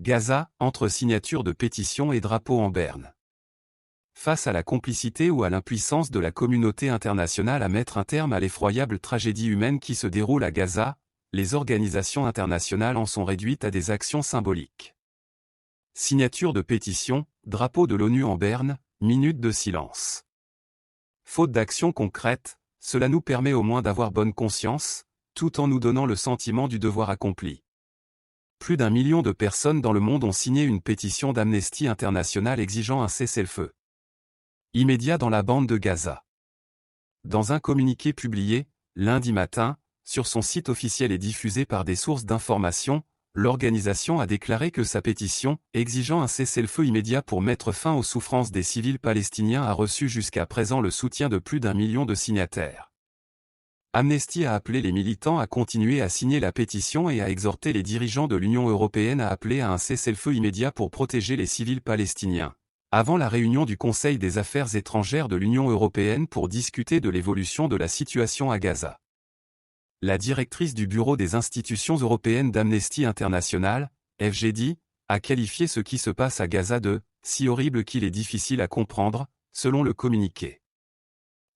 Gaza, entre signature de pétitions et drapeaux en berne. Face à la complicité ou à l'impuissance de la communauté internationale à mettre un terme à l'effroyable tragédie humaine qui se déroule à Gaza, les organisations internationales en sont réduites à des actions symboliques. Signature de pétition, drapeau de l'ONU en berne, minute de silence. Faute d'action concrète, cela nous permet au moins d'avoir bonne conscience, tout en nous donnant le sentiment du devoir accompli. Plus d'1 million de personnes dans le monde ont signé une pétition d'Amnesty International exigeant un cessez-le-feu immédiat dans la bande de Gaza. Dans un communiqué publié, lundi matin, sur son site officiel et diffusé par des sources d'information, l'organisation a déclaré que sa pétition, exigeant un cessez-le-feu immédiat pour mettre fin aux souffrances des civils palestiniens, a reçu jusqu'à présent le soutien de plus d'1 million de signataires. Amnesty a appelé les militants à continuer à signer la pétition et a exhorté les dirigeants de l'Union européenne à appeler à un cessez-le-feu immédiat pour protéger les civils palestiniens, avant la réunion du Conseil des Affaires étrangères de l'Union européenne pour discuter de l'évolution de la situation à Gaza. La directrice du Bureau des institutions européennes d'Amnesty International, FGD, a qualifié ce qui se passe à Gaza de « si horrible qu'il est difficile à comprendre », selon le communiqué.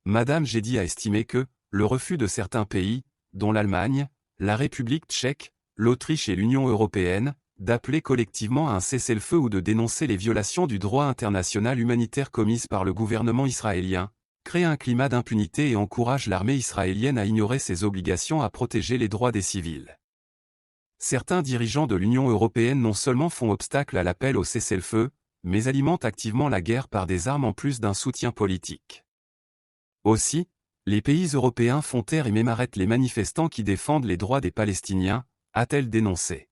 Madame Gedi a estimé que le refus de certains pays, dont l'Allemagne, la République tchèque, l'Autriche et l'Union européenne, d'appeler collectivement à un cessez-le-feu ou de dénoncer les violations du droit international humanitaire commises par le gouvernement israélien, crée un climat d'impunité et encourage l'armée israélienne à ignorer ses obligations à protéger les droits des civils. Certains dirigeants de l'Union européenne non seulement font obstacle à l'appel au cessez-le-feu, mais alimentent activement la guerre par des armes en plus d'un soutien politique. Aussi, les pays européens font taire et même arrêtent les manifestants qui défendent les droits des Palestiniens, a-t-elle dénoncé.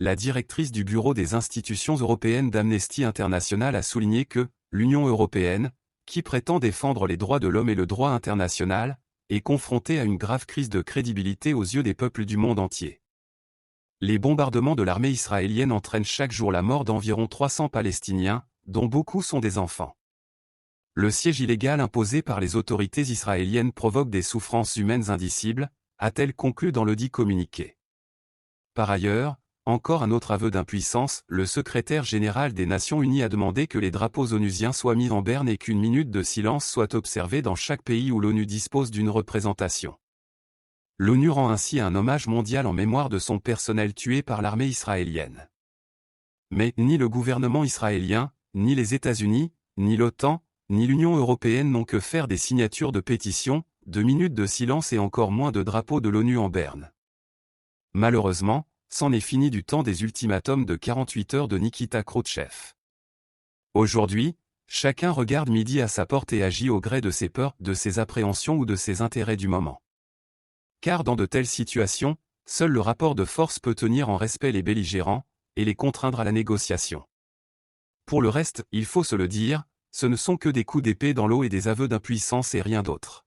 La directrice du Bureau des institutions européennes d'Amnesty International a souligné que l'Union européenne, qui prétend défendre les droits de l'homme et le droit international, est confrontée à une grave crise de crédibilité aux yeux des peuples du monde entier. Les bombardements de l'armée israélienne entraînent chaque jour la mort d'environ 300 Palestiniens, dont beaucoup sont des enfants. Le siège illégal imposé par les autorités israéliennes provoque des souffrances humaines indicibles, a-t-elle conclu dans le dit communiqué. Par ailleurs, encore un autre aveu d'impuissance, le secrétaire général des Nations Unies a demandé que les drapeaux onusiens soient mis en berne et qu'une minute de silence soit observée dans chaque pays où l'ONU dispose d'une représentation. L'ONU rend ainsi un hommage mondial en mémoire de son personnel tué par l'armée israélienne. Mais ni le gouvernement israélien, ni les États-Unis, ni l'OTAN, ni l'Union européenne n'ont que faire des signatures de pétitions, de minutes de silence et encore moins de drapeaux de l'ONU en berne. Malheureusement, c'en est fini du temps des ultimatums de 48 heures de Nikita Khrouchtchev. Aujourd'hui, chacun regarde midi à sa porte et agit au gré de ses peurs, de ses appréhensions ou de ses intérêts du moment. Car dans de telles situations, seul le rapport de force peut tenir en respect les belligérants, et les contraindre à la négociation. Pour le reste, il faut se le dire, ce ne sont que des coups d'épée dans l'eau et des aveux d'impuissance et rien d'autre.